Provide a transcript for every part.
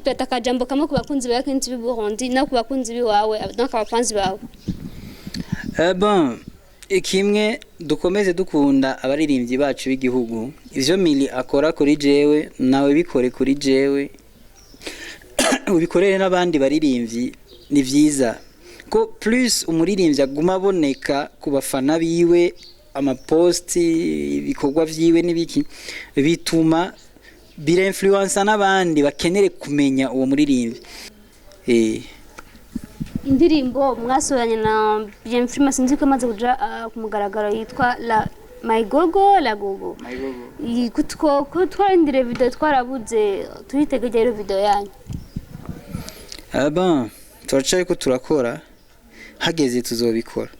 Prata kajambo kamwe ku bakunzi ba KNTV Burundi no ku bakunzi biwawe donc abafanzi bawe. Bon, ikimwe dukomeze dukunda abaririmbyi bacu b'igihugu. Ivyo Mili akora kuri jewe nawe bikore kuri jewe. Ubikorere n'abandi baririmbyi ni vyiza. Ko plus umuririmbyi aguma aboneka ku bafana biwe amaposti ibikorwa vyiwe nibiki bituma bira influence n'abandi bakenere kumenya uwo muririmbyi. Indirimbo mwasohanye na Bienfrima sinzi ko maze kuja ku mugaragaro yitwa la My Gogo la Gogo. Kutko twandire video twarabuze turitegejera video yanyu. Bon, turacaye ko turakora hageze tuzobikora.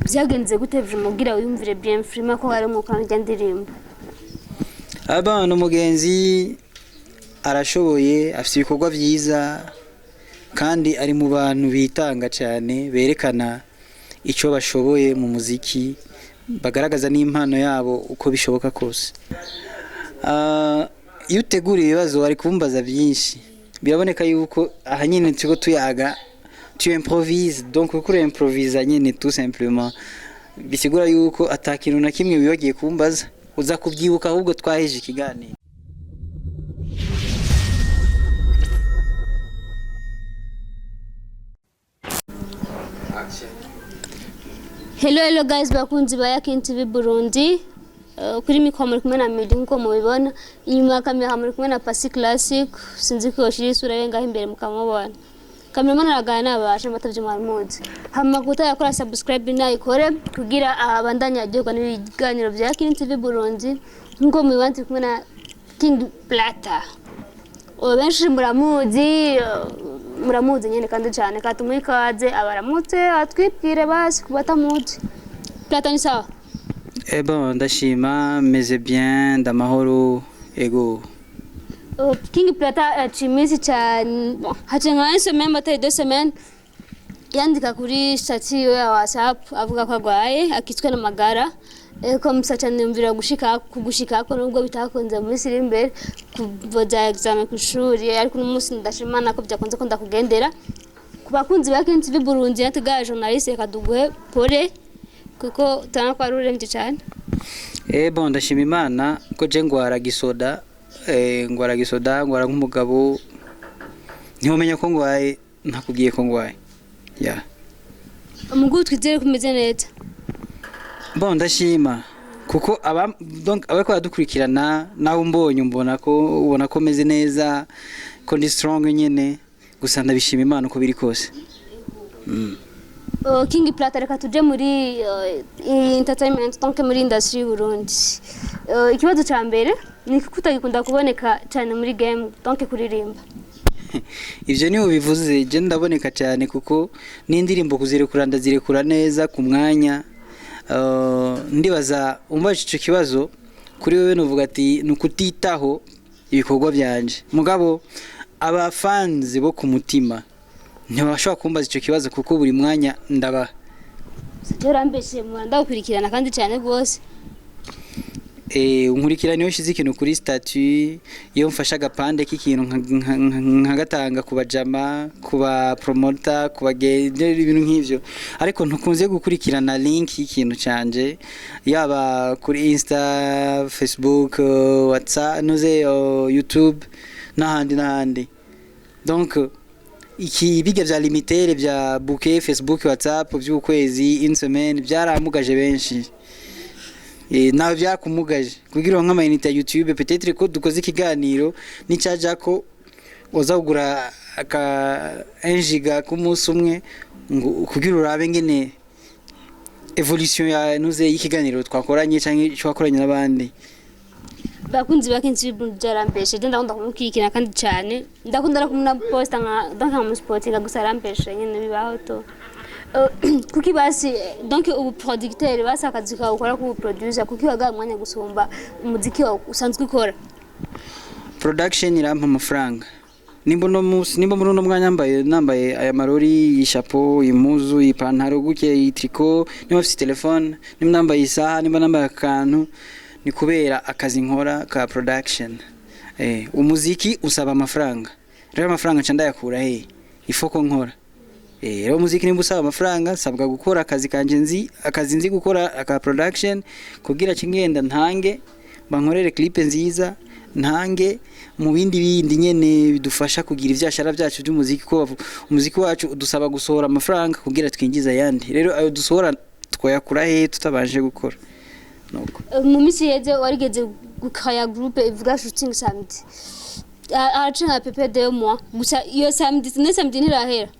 Byagenze gute mugira uyumvire Bienfrima ko ari mu kanjya ndirimbo? Abana umugenzi arashoboye afite ibikorwa byiza kandi ari mu bantu bitanga cyane berekana icyo bashoboye mu muziki bagaragaza n'impano yabo uko bishoboka kose. Iyo utegura ibibazo ari kumbaza byinshi biraboneka yuko aha nyine tuko tuyaga tu improvise donc uko improvise nyine tout simplement bisigura yuko atakintu na kimwe bibagiye kumbaza uza kubyibuka ahubwo twaheje ikiganiro. Hello guys bakunzi ba KNTV Burundi. Kuri mikoro muri kumwe na Medi nko mubibona inyuma ya kamera muri kumwe na Pasi Classic sinzi ko shiri isura yenga imbere mukamubona. Cameraman aragana n'abasha batavye mwarimuzi. Hama yakora subscribe na ikore kugira abandanya ajoga n'ibiganiro bya KNTV Burundi nko mubibandi kumwe na King Prata. Benshi muramuzi nyene kandi cyane katumuye kaze abaramutse atwibwire basi kubatamuzi. Prata ni sawa? Bon, ndashima meze bien ndamahoro ego. King Prata chimisi cyane hacenga ese member te 2 semaines yandika kuri stati ya WhatsApp avuga ko agwaye akitswe n'amagara ko musacane mvira kugushika ko nubwo bitakonze muri siri imbere kuvoza examen ku shuri ariko n'umunsi ndashimana ko byakonze ko ndakugendera ku bakunzi ba KNTV Burundi yatega journaliste kaduguhe pole kuko tanako aruremje cyane. Bon ndashima Imana ko je ngwara gisoda ngwara nk'umugabo ntimumenya ko ngwaye ntakubwiye ko ngwaye ya umugu twizere kumeze neza. Bon ndashima kuko donc abako badukurikirana nawe mbona ko meze neza ko ndi strong nyene gusa ndabishima Imana uko biri kose. King Prata reka tuje muri entertainment donc muri industry Burundi. Ikibazo ca mbere ni kutagikunda kuboneka cyane muri game donc kuririmba. Ivyo ni ubivuze je ndaboneka cyane kuko n'indirimbo kuzirekura ndazirekura neza ku mwanya. Ndibaza umbaje ico kibazo kuri wewe nuvuga ati nukutitaho ibikorwa byanje. Mugabo aba fans bo ku mutima ntibashobora kumbaza ico kibazo kuko buri mwanya ndaba. Jorambeshe mwanda ukurikirana kandi cyane rwose. Unkurikirana iyo shize ikintu kuri statut iyo mfasha agapande k'ikintu nkagatanga kubajama kuba promoter kubagenda ibintu nk'ivyo ariko ntukunze gukurikirana link y'ikintu canje yaba kuri Insta, Facebook, WhatsApp, YouTube n'ahandi. Donc iki biga vya limitaire vya bouquet Facebook WhatsApp by'ukwezi une semaine byaramugaje benshi. Nawe byakumugaje kugira ngo nk'amayinite ya YouTube peut-être ko dukoze ikiganiro nicaja ko uzagura aka 1 giga ku munsi umwe kugira urabe ngene evolution ya y'ikiganiro twakoranye canke twakoranye n'abandi. Bakunzi ba KNTV Burundi jarambeshe ndakunda kumukikira kandi cyane ndakunda kumuna posta nka mu sporting gusarambeshe nyene bibaho to. Kuki basi donc ubu producteur basi akazika ukora ku producer kuki waga mwanya gusumba umuziki usanzwe ukora? Production irampa amafaranga. Nimba muri no mwanya nambaye aya marori y'ishapo imuzu ipantaro guke itriko nimba afite telefone nimba nambaye isaha nimba nambaye akantu ni kubera akazi nkora ka production. umuziki usaba amafaranga rero amafaranga nca ndayakura he ifoko nkora rero umuziki nimba usaba amafaranga sabwa gukora akazi nzi gukora aka production kugira kingenda ntange bankorere clip nziza ntange mu bindi nyene bidufasha kugira ivyashara byacu by'umuziki ko umuziki wacu udusaba gusohora amafaranga kugira twinjiza yandi rero ayo dusohora twayakura he tutabanje gukora nuko mu misi yeze warigeze gukaya groupe ivuga shooting samedi aca pepe de moi gusa iyo samedi ntirahera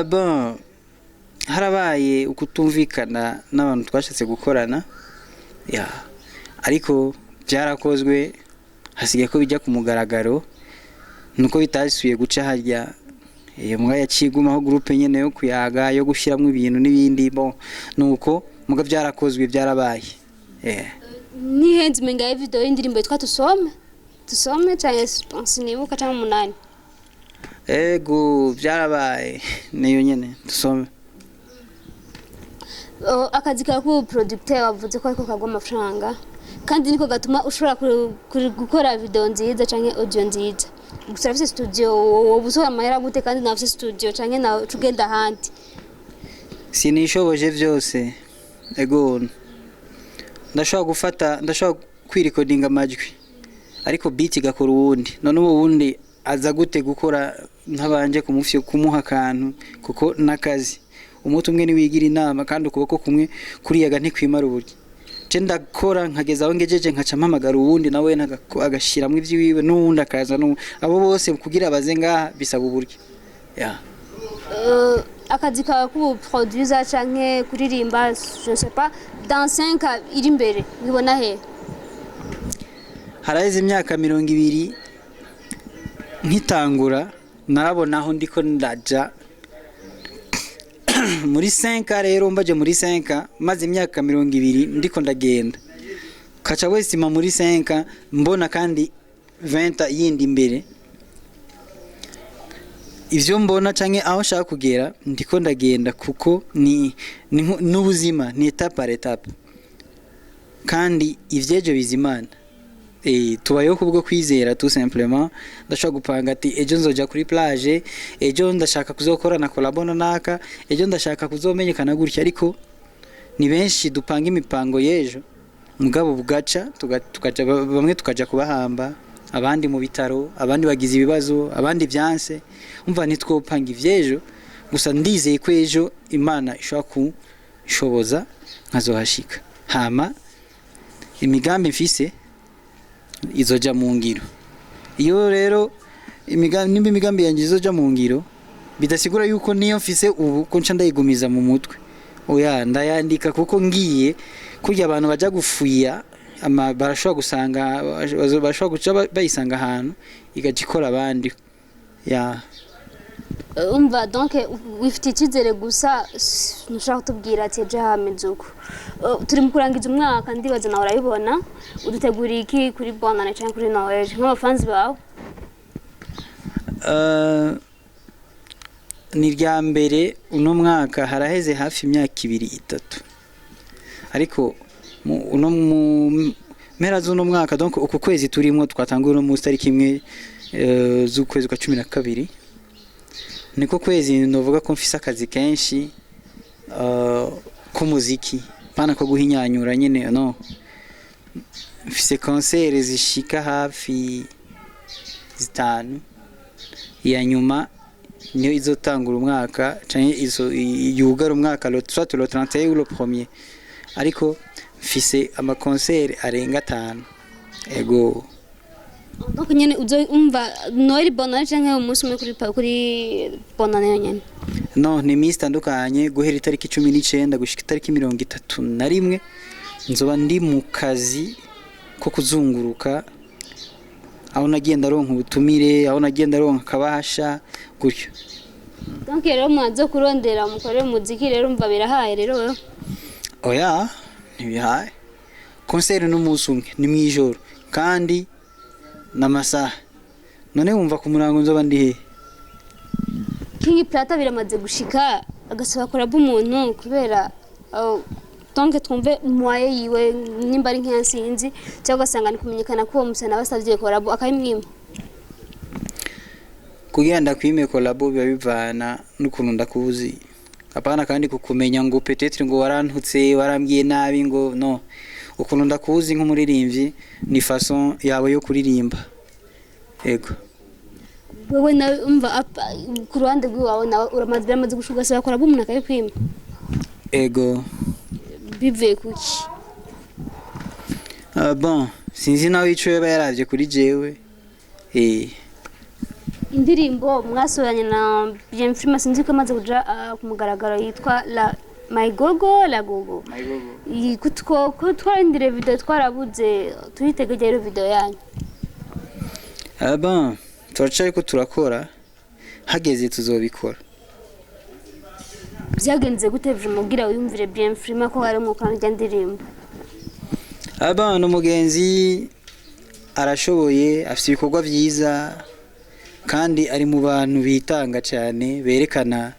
bon harabaye ukutumvikana n'abantu twashatse gukorana ariko byarakozwe hasigaye ko bijya ku mugaragaro nuko bitasuye guca harya mbwa yacigumaho groupe nyene yo kuyaga yo gushiramwe ibintu n'ibindi nuko muga byarakozwe byarabaye ni hands menga video y'indirimbo yitwa tusome cyane sinibuka cyangwa 8 ego byarabaye niyo nyene tusome akazi ka ku producteur wavuze ko ariko kagwa amafaranga kandi niko gatuma ushobora gukora video nziza canke audio nziza gusa afise studio wobusohora amahera gute kandi nafise studio canke na tugenda handi sinishoboje vyose ego ndashobora kwirecordinga amajwi ariko beat igakora uwundi none uwundi aza gute gukora nkabanje kumufyo kumuha kantu kuko nakazi umutu umwe ni wigira inama kandi ukuboko kumwe kuriyaga ntikwimara uburyo je ndakora nkageza aho ngejeje nkaca mpamagara uwundi nawe agashiramwe ivyiwiwe n'uwundi akaza abo bose kugira baze ngaha bisaba uburyo akazi ka ku producer canke kuririmba je sais pas dans 5 ans iri imbere bibona he haraheze imyaka 200 nkitangura narabona aho ndiko ndaja muri 5 rero mbaje muri 5 maze imyaka 200 ndiko ndagenda kaca wesima muri 5 mbona kandi 20 yindi imbere ivyo mbona canke aho shaka kugera ndiko ndagenda kuko ni n'ubuzima ni etape par etape kandi ivyejo bizimana tubayeho kubwo kwizera tout simplement ndashaka gupanga ati ejo nzoja kuri plage ejo ndashaka kuzokora na collabona naka ejo ndashaka kuzomenyekana gutya ariko ni benshi dupanga imipango yejo mugabo bugaca tukaja bamwe tukaja kubahamba abandi mu bitaro abandi bagize ibibazo abandi byanse umva nitwopanga ivyejo gusa ndizeye ko ejo Imana ishaka kushoboza nkazohashika hama imigambi mfise izoja mu ngiro iyo rero imigambi yanjye izoja mu ngiro bidasigura yuko niyo mfise ubu ko nca ndayigumiza mu mutwe oya ndayandika kuko ngiye kurya abantu baja gufuya barashobora gusanga barashobora guca bayisanga ahantu igajikora abandi umva donc wifite icyizere gusa ntushaka kutubwira ati ejo hameze uko turi mu kurangiza umwaka ndibaza nawe urabibona uduteguriye iki kuri bonane cyangwa kuri Noel nk'abafanzi bawe ni rya mbere uno mwaka haraheze hafi imyaka 2-3 ariko uno mu mpera z'uno mwaka donc uku kwezi turimo twatanguye no mu tariki imwe z'ukwezi kwa 12 niko kwezi novuga ko mfise akazi kenshi k'umuziki pana ko guhinyanyura nyene no mfise concert zishika hafi 5 ya nyuma niyo izotangura umwaka canke izo yugara umwaka soit le 31 ou le 1er ariko mfise ama concert arenga 5 ego donc nyene uzo umva Noel bonane canke umunsi umwe kuri bonane nyene no ni misi tandukanye guhera itariki 19 gushika itariki 31 nzoba ndi mu kazi ko kuzunguruka aho nagenda ronka ubutumire aho nagenda ronka kabasha gutyo donc rero mwazo kurondera mukore muziki rero umva birahaye rero wewe oya ntibihaye concert n'umunsi umwe ni mwijoro kandi n'amasaha none wumva ku murango nzoba ndi he King Prata biramaze gushika agasaba koraba umuntu kubera donc twumve mwaye yiwe nimba ari nk'yansinzi cyangwa gasanga ni kumenyekana ko umusana basavye collab akayimwima kugira ndakwime collab biba bivana n'ukuntu ndakuzi apana kandi kukumenya ngo peut-être ngo warantutse warambwiye nabi ngo no ukuntu ndakuzi nk'umuririmbyi ni façon yawe yo kuririmba ego wewe nawe umva ku ruhande rw'iwawe nawe uramaze gushuga saba collab umuntu akayikwima ego bivuye kuki bon sinzi nawe ico yaba yaravye kuri jewe indirimbo mwasoranye na Bienfrima sinzi ko amaze kuja ku mugaragaro yitwa la My Gogo la Gogo ko twarindire video twarabuze turitegeye video yanyu bon turacaye ko turakora hageze tuzobikora byagenze gute mubwira wiyumvire Bienfrima ko hari mu kantu ndirimbo abana umugenzi arashoboye afite ibikorwa byiza kandi ari mu bantu bitanga cyane berekana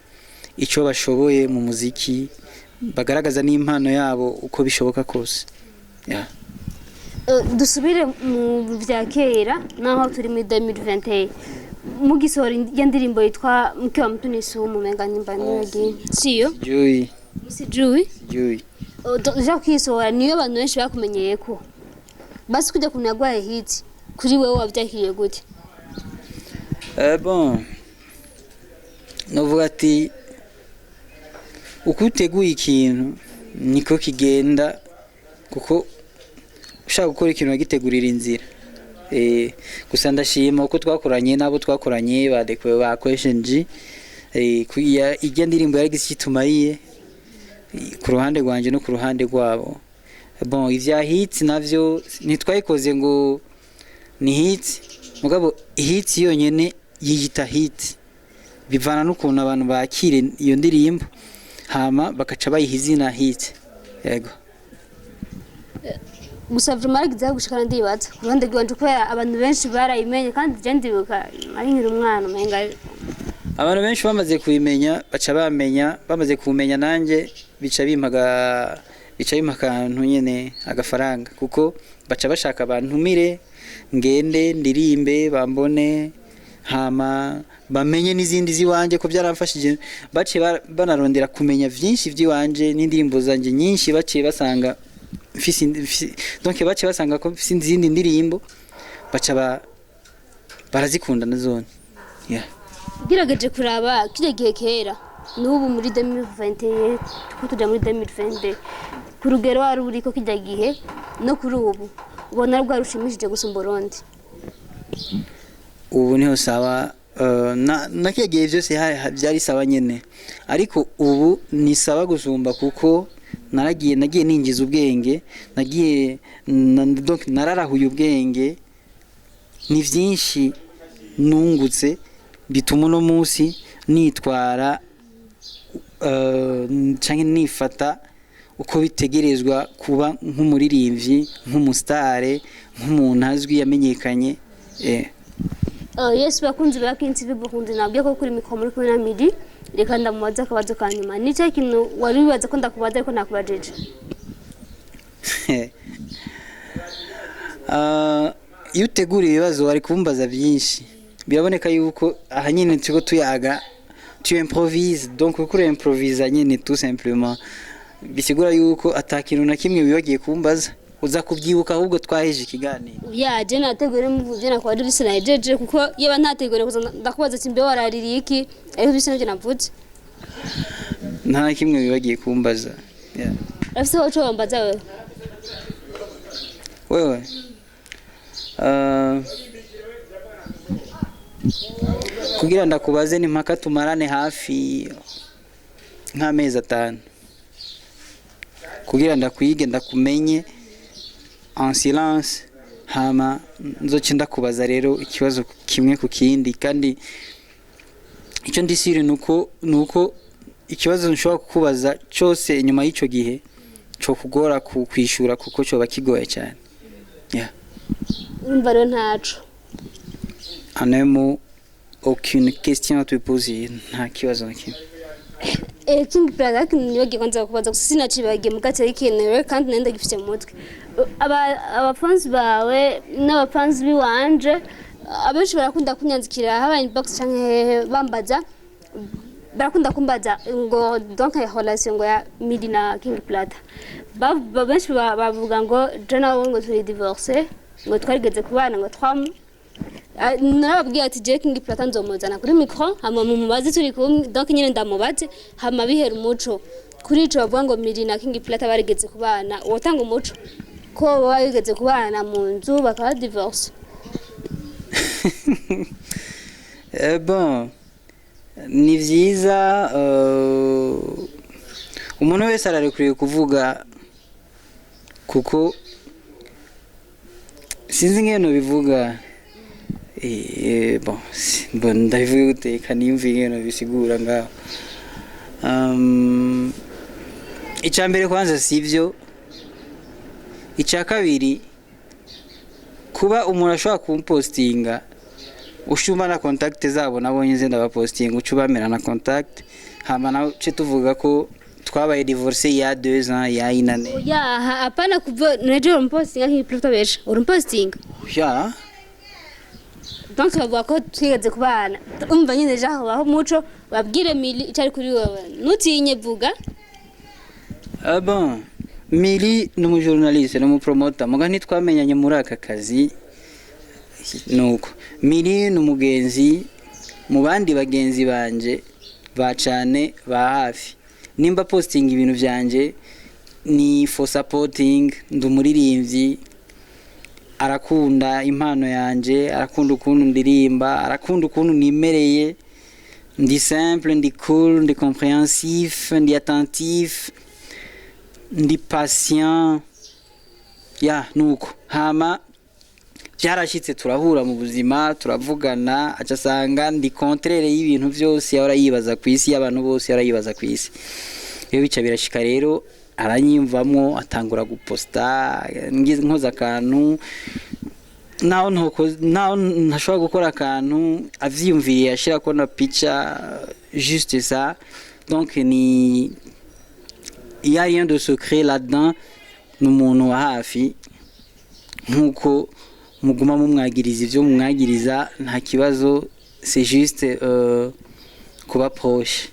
icyo bashoboye mu muziki bagaragaza n'impano yabo uko bishoboka kose dusubire mu bya kera naho turi muri 2021 mugisohora indirimbo yitwa mke wa mtu nisu umumenga nimba n'igi siyo Joy si Joy ja kwisohora niyo abantu benshi bakumenyeye ko basi kujya kunagwaye hit kuri wewe wabyahiye gute bon novuga ati ukuteguye ikintu niko kigenda kuko ushaka gukora ikintu agitegurira inzira gusa ndashima uko twakoranye nabo twakoranye badekwe ba question G kuya ijya ndirimbo yari gishitumaye ku ruhande rwanje no ku ruhande rwabo bon ivya hits navyo nitwayikoze ngo ni hits mugabo hits yonyene yiyita hit bivana n'ukuntu abantu bakire iyo ndirimbo hama bakaca bayihizina hit yego gusa vraiment giza gushikana ndibaza kuruhande rwanje ko abantu benshi barayimenye kandi je ndibuka ari nkiri umwana umenga abantu benshi bamaze kubimenya baca bamenya bamaze kumenya nanje bica bimpakantu nyene agafaranga kuko baca bashaka abantu mire ngende ndirimbe bambone hama bamenye n'izindi ziwanje ko byaramfashije bace banarondera kumenya vyinshi vyiwanje n'indirimbo zanje nyinshi bace basanga donc bace basanga ko izindi ndirimbo baca barazikunda nazone girageje kuraba kije gihe kera n'ubu muri 2021 ko tuja muri 2022 ku rugero wari uriko kijya gihe no kuri ubu ubona rwarushimishije gusumba Burundi ubu niho sawa nakigiye byose byari sawa nyene ariko ubu ni sawa gusumba kuko nagiye ninjiza ubwenge nagiye donc nararahuye ubwenge ni vyinshi nungutse bituma no munsi nitwara canke nifata uko bitegerezwa kuba nk'umuririmbyi nk'umustare nk'umuntu azwi yamenyekanye yes bakunzi bakinzi bibukundi nabyo ko kuri mikoro muri kumwe na Midi reka ndamubaza akabazo kanyuma ni cyo kintu wari wibaza ko ndakubaza ariko nakubajeje iyo utegura ibibazo wari kumbaza byinshi biraboneka yuko aha nyine tuko tuyaga tu improvise donc uko improvise nyine tout simplement bisigura yuko atakintu na kimwe wibagiye kumbaza uza kubyibuka ahubwo twaheje ikiganiro je nategure mu byo nakwaje bisinajeje kuko yeba ntategure ndakubaza kimbe waraririye iki ariko bisinaje navuze nta kimwe wibagiye kumbaza afise wacho wambaza wewe kugira ndakubaze ni mpaka tumarane hafi nk'amezi 5 kugira ndakwige ndakumenye en silence hama nzoce ndakubaza rero ikibazo kimwe ku kindi kandi icyo ndisire nuko ikibazo nshobora kukubaza cyose nyuma y'ico gihe cyo kugora kwishura kuko cyo bakigoye cyane umva rero ntaco anemo aucune question à te poser nta kibazo nakimwe King Prata nibagiye kwanza kubaza gusa sinacibagiye mugati yikenewe kandi nenda gifite mu mutwe abafans bawe n'abafans biwanje abenshi barakunda kunyanzikira haba inbox canke bambaza barakunda kumbaza ngo donc ya relation ngo ya Midi na King Prata benshi bavuga ngo je nawe ngo turi divorce ngo twarigeze kubana ngo twamu narababwiye ati je King Prata nzomuzana kuri micro hama mubaze turi kumwe donc nyine ndamubaze hama bihera umuco kuri ico bavuga ngo Midi na King Prata barigeze kubana wotanga umuco ko barigeze kubana mu nzu bakaba divorce. Bon ni vyiza umuntu wese ararekuriye kuvuga kuko sinzi ngeno bivuga bon ndabivuga guteka niyumviye ngeno bisigura ngaho icambere kwanza sivyo icya kabiri kuba umuntu ashobora kumpostinga ushuma na contact zabo nabonye nze ndabapostinga ucubamera na contact hama nawe tuvuga ko twabaye divorce ya 2 ans ya inane ya hapana kuva nejo umpostinga nk'ipluto besha urumpostinga ya donc bavuga ko twigeze kubana umva nyine jaho aho muco babwire Mili icari kuri wowe nutinye vuga bon Mili ni umujournaliste ni umupromoter muga ntitwamenyanye muri aka kazi nuko Mili ni umugenzi mu bandi bagenzi banje bacane ba hafi nimba posting ibintu byanje ni for supporting ndumuririmbyi arakunda impano yanje arakunda ukuntu ndirimba arakunda ukuntu nimereye ndi simple ndi cool ndi compréhensif ndi attentif ndi patient ya nuko hama byarashitse turahura mu buzima turavugana acasanga ndi contraire y'ibintu byose yahora yibaza ku isi y'abantu bose yahora yibaza ku isi iyo bica birashika rero aranyimvamwo atangura guposta nkoza akantu naho ntashobora gukora akantu avyiyumviye ashira ko na picture juste ça donc il y a rien de secret là-dedans n'umuntu wa hafi nkuko muguma mumwagiriza ivyo mumwagiriza nta kibazo c'est juste kuba proche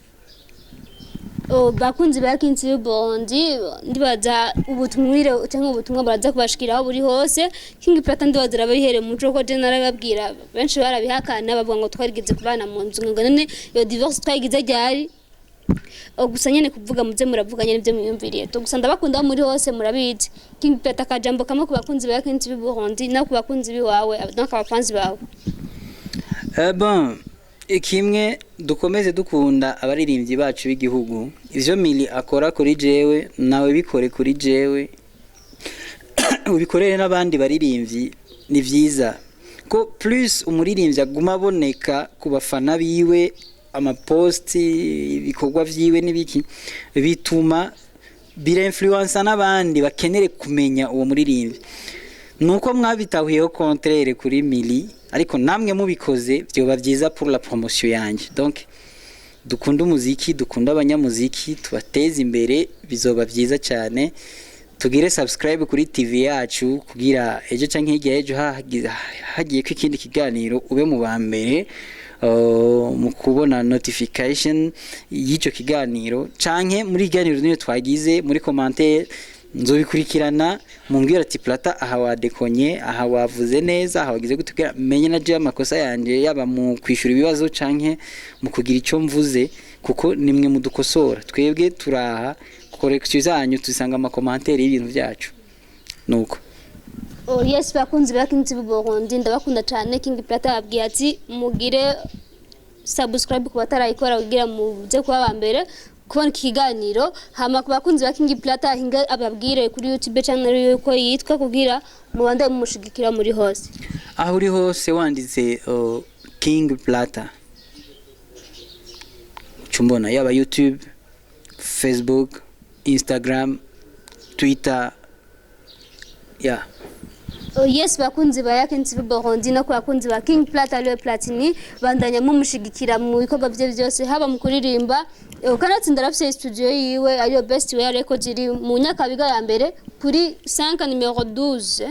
bakunzi bakinzi bondi ndibaza ubutumwire cyangwa ubutumwa baraza kubashikiraho buri hose King Prata ndibaza rabayihere muco ko je narababwira benshi barabihakana bavuga ngo twarigeze kubana mu nzu ngo none yo divorce twagize ryari gusa nyene kuvuga muze muravuga nyene byo mwiyumviriye to gusa ndabakunda muri hose murabizi King Prata kajambo kamwe ku bakunzi bakinzi Burundi na ku bakunzi biwawe donc abafanzi bawe bon ikimwe dukomeze dukunda abaririmbyi bacu b'igihugu ivyo Mili akora kuri jewe nawe bikore kuri jewe ubikorere n'abandi baririmbyi ni vyiza ko plus umuririmbyi aguma aboneka ku bafana biwe amaposti ibikorwa vyiwe nibiki bituma bira influence n'abandi bakenere kumenya uwo muririmbyi nuko mwabitahuyeho contraire kuri Mili ariko namwe mubikoze byoba byiza pour la promotion yanje donc dukunda umuziki dukunda abanyamuziki tubateze imbere bizoba byiza cyane tugire subscribe kuri TV yacu kugira ejo canke hirya ejo hagiye ko ikindi kiganiro ube mu bambere mu kubona notification y'icyo kiganiro canke muri kiganiro niyo twagize muri commentaire nzobikurikirana mumbwira ati Prata aha wadekonye aha wavuze neza aha wagize gutubwira menye na je amakosa yanje yaba mu kwishura ibibazo canke mu kugira ico mvuze kuko nimwe mudukosora twebwe turaha correction zanyu tusanga ama commentaire y'ibintu byacu nuko yes bakunzi bakinzi Burundi ndabakunda cyane King Prata abwiye ati mugire subscribe ku batarayikora kugira muze kuba bambere kubona ikiganiro hama kubakunzi ba King Prata hinga ababwire kuri YouTube channel yuko yitwa kugira mubande mumushigikira muri hose aho uri hose wanditse King Prata chumbona yaba YouTube Facebook Instagram Twitter yeah yes bakunzi ba yakenzi Burundi no kwakunzi ba King Prata le Platini bandanya mumushigikira mu bikorwa bye byose haba mu kuririmba Ukanatsinda arafise studio yiwe ariyo Best Way Records iri mu Nyakabiga ya mbere kuri 5 numero 12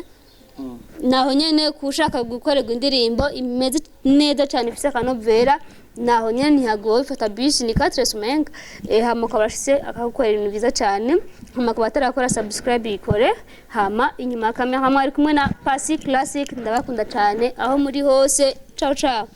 naho nyene kushaka gukorerwa indirimbo imeze neza cyane ifise akanovera naho nyene ntihagoye fata bus ni 4 hama kabashise akagukorera ibintu byiza cyane hama kubatara subscribe ikore hama inyuma kamera hamwe ari kumwe na Pasi Classic ndabakunda cyane aho muri hose ciao ciao